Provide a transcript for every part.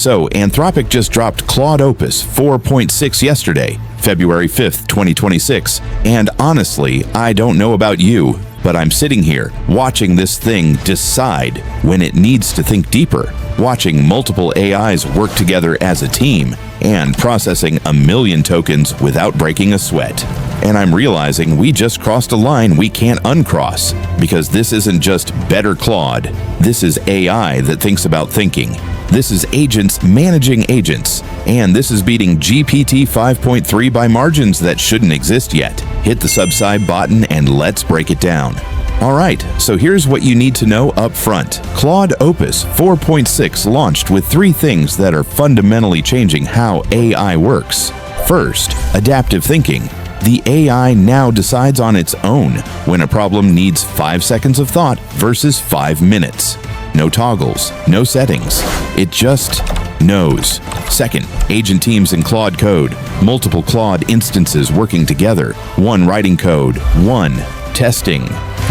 So, Anthropic just dropped Claude Opus 4.6 yesterday, February 5th, 2026, and honestly, I don't know about you, but I'm sitting here watching this thing decide when it needs to think deeper, watching multiple AIs work together as a team, and processing 1 million tokens without breaking a sweat. And I'm realizing we just crossed a line we can't uncross, because this isn't just better Claude, this is AI that thinks about thinking. This is agents managing agents, and this is beating GPT 5.3 by margins that shouldn't exist yet. Hit the subscribe button and let's break it down. Alright, so here's what you need to know up front. Claude Opus 4.6 launched with 3 things that are fundamentally changing how AI works. First, adaptive thinking. The AI now decides on its own when a problem needs 5 seconds of thought versus 5 minutes. No toggles, no settings. It just knows. Second, agent teams in Claude code. Multiple Claude instances working together. One writing code, one testing,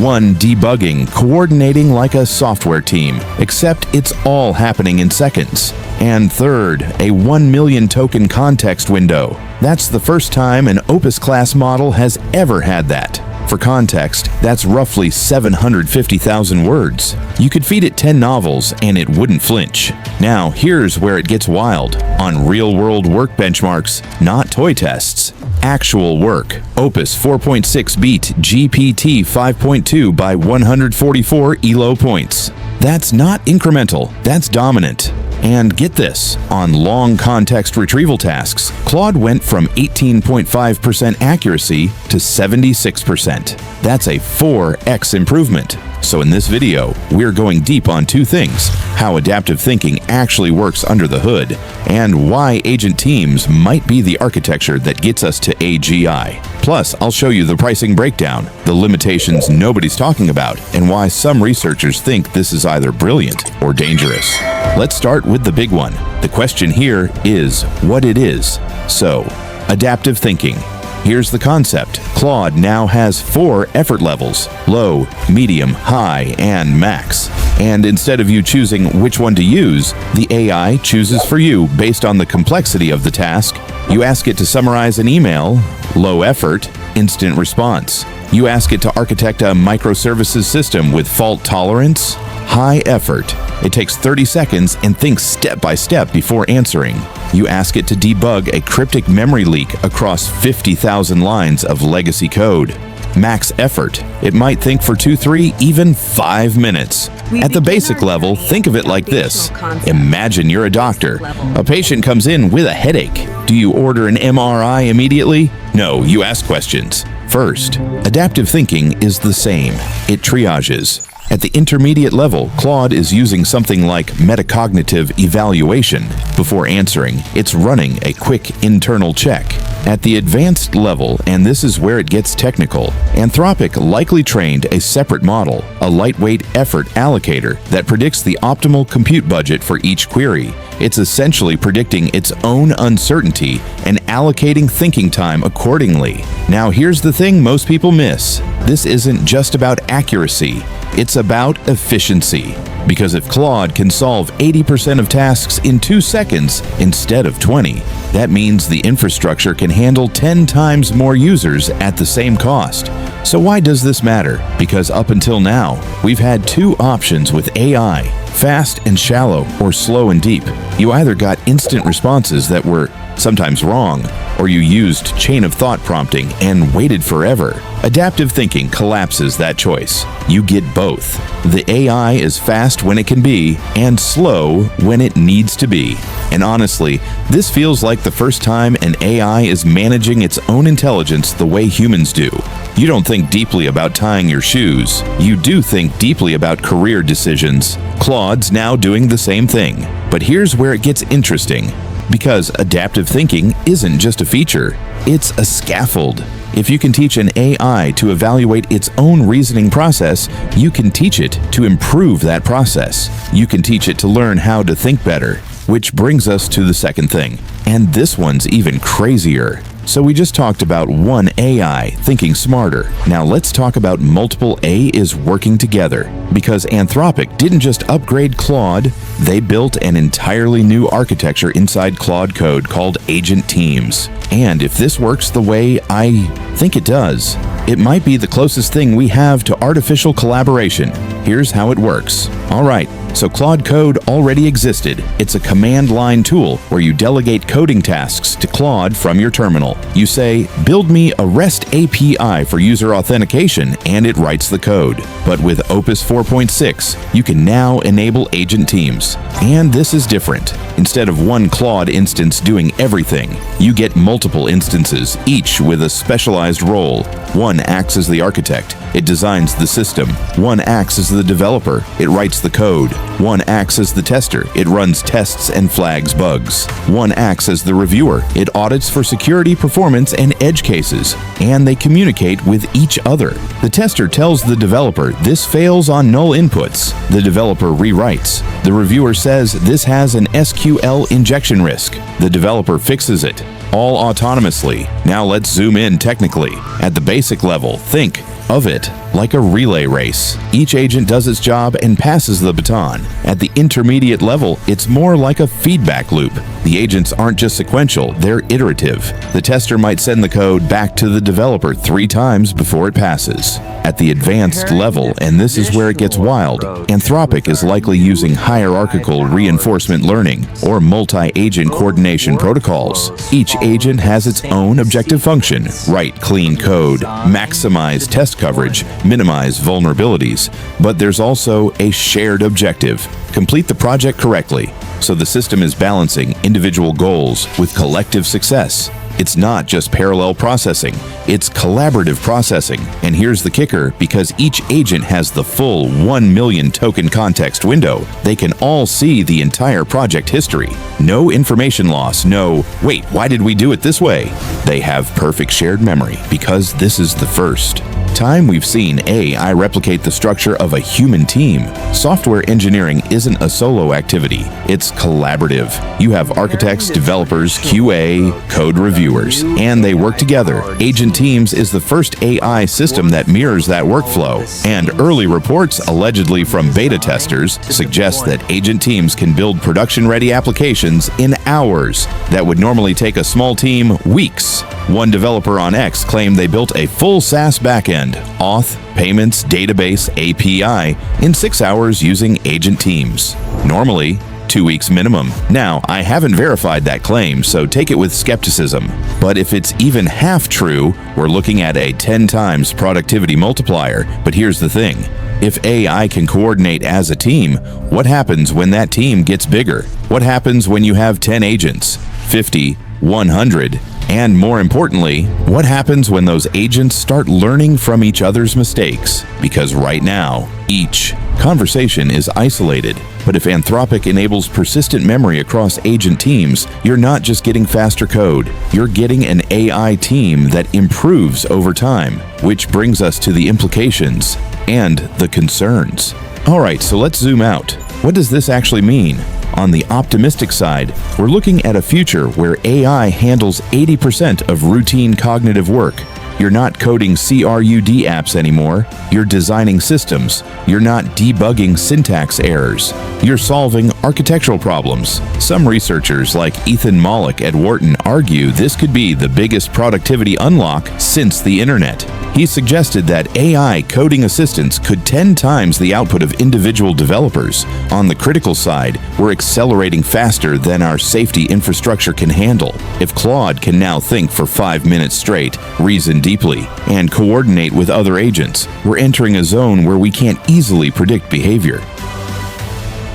one debugging, coordinating like a software team, except it's all happening in seconds. And third, a 1 million token context window. That's the first time an Opus class model has ever had that. For context, that's roughly 750,000 words. You could feed it 10 novels and it wouldn't flinch. Now, here's where it gets wild. On real-world work benchmarks, not toy tests. Actual work. Opus 4.6 beat GPT 5.2 by 144 ELO points. That's not incremental, that's dominant. And get this, on long context retrieval tasks, Claude went from 18.5% accuracy to 76%. That's a 4x improvement. So in this video, we're going deep on 2 things: how adaptive thinking actually works under the hood, and why agent teams might be the architecture that gets us to AGI. Plus, I'll show you the pricing breakdown, the limitations nobody's talking about, and why some researchers think this is either brilliant or dangerous. Let's start with the big one. The question here is what it is. So, adaptive thinking. Here's the concept. Claude now has 4 effort levels: low, medium, high, and max. And instead of you choosing which one to use, the AI chooses for you based on the complexity of the task. You ask it to summarize an email, low effort, instant response. You ask it to architect a microservices system with fault tolerance, high effort. It takes 30 seconds and thinks step by step before answering. You ask it to debug a cryptic memory leak across 50,000 lines of legacy code. Max effort. It might think for 2, 3, even 5 minutes. At the basic level, think of it like this. Imagine you're a doctor. A patient comes in with a headache. Do you order an MRI immediately? No, you ask questions. First, adaptive thinking is the same. It triages. At the intermediate level, Claude is using something like metacognitive evaluation. Before answering, it's running a quick internal check. At the advanced level, and this is where it gets technical, Anthropic likely trained a separate model, a lightweight effort allocator that predicts the optimal compute budget for each query. It's essentially predicting its own uncertainty and allocating thinking time accordingly. Now here's the thing most people miss. This isn't just about accuracy, it's about efficiency. Because if Claude can solve 80% of tasks in 2 seconds instead of 20, that means the infrastructure can handle 10 times more users at the same cost. So why does this matter? Because up until now, we've had 2 options with AI: fast and shallow, or slow and deep. You either got instant responses that were sometimes wrong, or you used chain of thought prompting and waited forever. Adaptive thinking collapses that choice. You get both. The AI is fast when it can be, and slow when it needs to be. And honestly, this feels like the first time an AI is managing its own intelligence the way humans do. You don't think deeply about tying your shoes. You do think deeply about career decisions. Claude's now doing the same thing. But here's where it gets interesting. Because adaptive thinking isn't just a feature, it's a scaffold. If you can teach an AI to evaluate its own reasoning process, you can teach it to improve that process. You can teach it to learn how to think better. Which brings us to the second thing. And this one's even crazier. So we just talked about one AI thinking smarter. Now let's talk about multiple AIs working together. Because Anthropic didn't just upgrade Claude, they built an entirely new architecture inside Claude Code called Agent Teams. And if this works the way I think it does, it might be the closest thing we have to artificial collaboration. Here's how it works. Alright, so Claude Code already existed. It's a command line tool where you delegate coding tasks to Claude from your terminal. You say, build me a REST API for user authentication, and it writes the code. But with Opus 4.6, you can now enable Agent Teams. And this is different. Instead of one Claude instance doing everything, you get multiple instances, each with a specialized role. One acts as the architect. It designs the system. One acts as the developer. It writes the code. One acts as the tester. It runs tests and flags bugs. One acts as the reviewer. It audits for security, performance, and edge cases. And they communicate with each other. The tester tells the developer this fails on null inputs. The developer rewrites. The reviewer says this has an SQL injection risk. The developer fixes it, all autonomously. Now let's zoom in technically. At the basic level, think of it like a relay race. Each agent does its job and passes the baton. At the intermediate level, it's more like a feedback loop. The agents aren't just sequential, they're iterative. The tester might send the code back to the developer 3 times before it passes. At the advanced level, and this is where it gets wild, Anthropic is likely using hierarchical reinforcement learning or multi-agent coordination protocols. Each agent has its own objective function: write clean code, maximize test coverage, minimize vulnerabilities. But there's also a shared objective: complete the project correctly. So the system is balancing individual goals with collective success. It's not just parallel processing, it's collaborative processing. And here's the kicker: because each agent has the full 1 million token context window, they can all see the entire project history. No information loss, no, wait, why did we do it this way? They have perfect shared memory because this is the first time we've seen AI replicate the structure of a human team. Software engineering isn't a solo activity, it's collaborative. You have architects, developers, QA, code reviewers, and they work together. Agent Teams is the first AI system that mirrors that workflow, and early reports, allegedly from beta testers, suggest that Agent Teams can build production-ready applications in hours that would normally take a small team weeks. One developer on X claimed they built a full SaaS backend, auth, payments, database, API, in 6 hours using Agent Teams. Normally, 2 weeks minimum. Now, I haven't verified that claim, so take it with skepticism. But if it's even half true, we're looking at a 10 times productivity multiplier. But here's the thing: if AI can coordinate as a team, what happens when that team gets bigger? What happens when you have 10 agents, 50, 100? And more importantly, what happens when those agents start learning from each other's mistakes? Because right now, each conversation is isolated. But if Anthropic enables persistent memory across agent teams, you're not just getting faster code, you're getting an AI team that improves over time. Which brings us to the implications and the concerns. Alright, so let's zoom out. What does this actually mean? On the optimistic side, we're looking at a future where AI handles 80% of routine cognitive work. You're not coding CRUD apps anymore. You're designing systems. You're not debugging syntax errors. You're solving architectural problems. Some researchers like Ethan Mollick at Wharton argue this could be the biggest productivity unlock since the internet. He suggested that AI coding assistants could 10 times the output of individual developers. On the critical side, we're accelerating faster than our safety infrastructure can handle. If Claude can now think for 5 minutes straight, reason deeply, and coordinate with other agents, we're entering a zone where we can't easily predict behavior.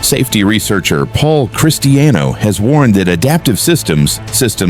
Safety researcher Paul Cristiano has warned that adaptive systems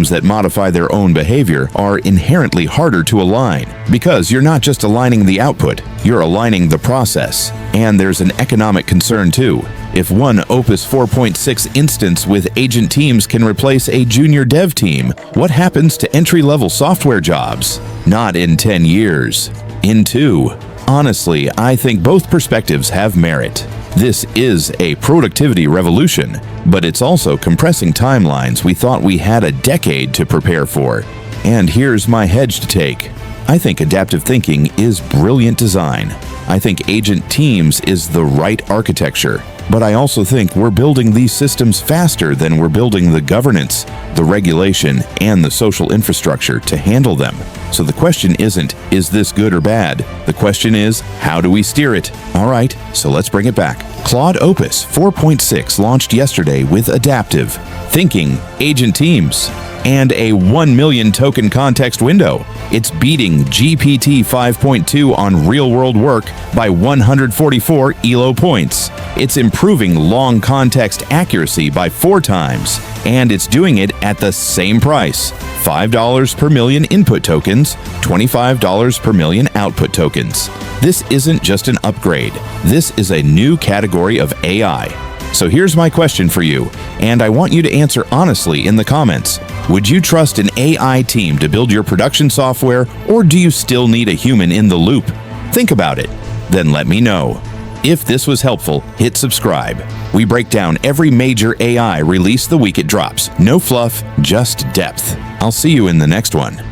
that modify their own behavior, are inherently harder to align because you're not just aligning the output, you're aligning the process. And there's an economic concern too. If one Opus 4.6 instance with Agent Teams can replace a junior dev team, what happens to entry-level software jobs? Not in 10 years. In 2. Honestly, I think both perspectives have merit. This is a productivity revolution, but it's also compressing timelines we thought we had a decade to prepare for. And here's my hedged take. I think adaptive thinking is brilliant design. I think agent teams is the right architecture. But I also think we're building these systems faster than we're building the governance, the regulation, and the social infrastructure to handle them. So the question isn't, is this good or bad? The question is, how do we steer it? All right, so let's bring it back. Claude Opus 4.6 launched yesterday with adaptive thinking, agent teams, and a 1 million token context window. It's beating GPT-5.2 on real-world work by 144 ELO points. It's improving long context accuracy by 4 times, and it's doing it at the same price. $5 per million input tokens, $25 per million output tokens. This isn't just an upgrade. This is a new category of AI. So here's my question for you, and I want you to answer honestly in the comments. Would you trust an AI team to build your production software, or do you still need a human in the loop? Think about it. Then let me know. If this was helpful, hit subscribe. We break down every major AI release the week it drops. No fluff, just depth. I'll see you in the next one.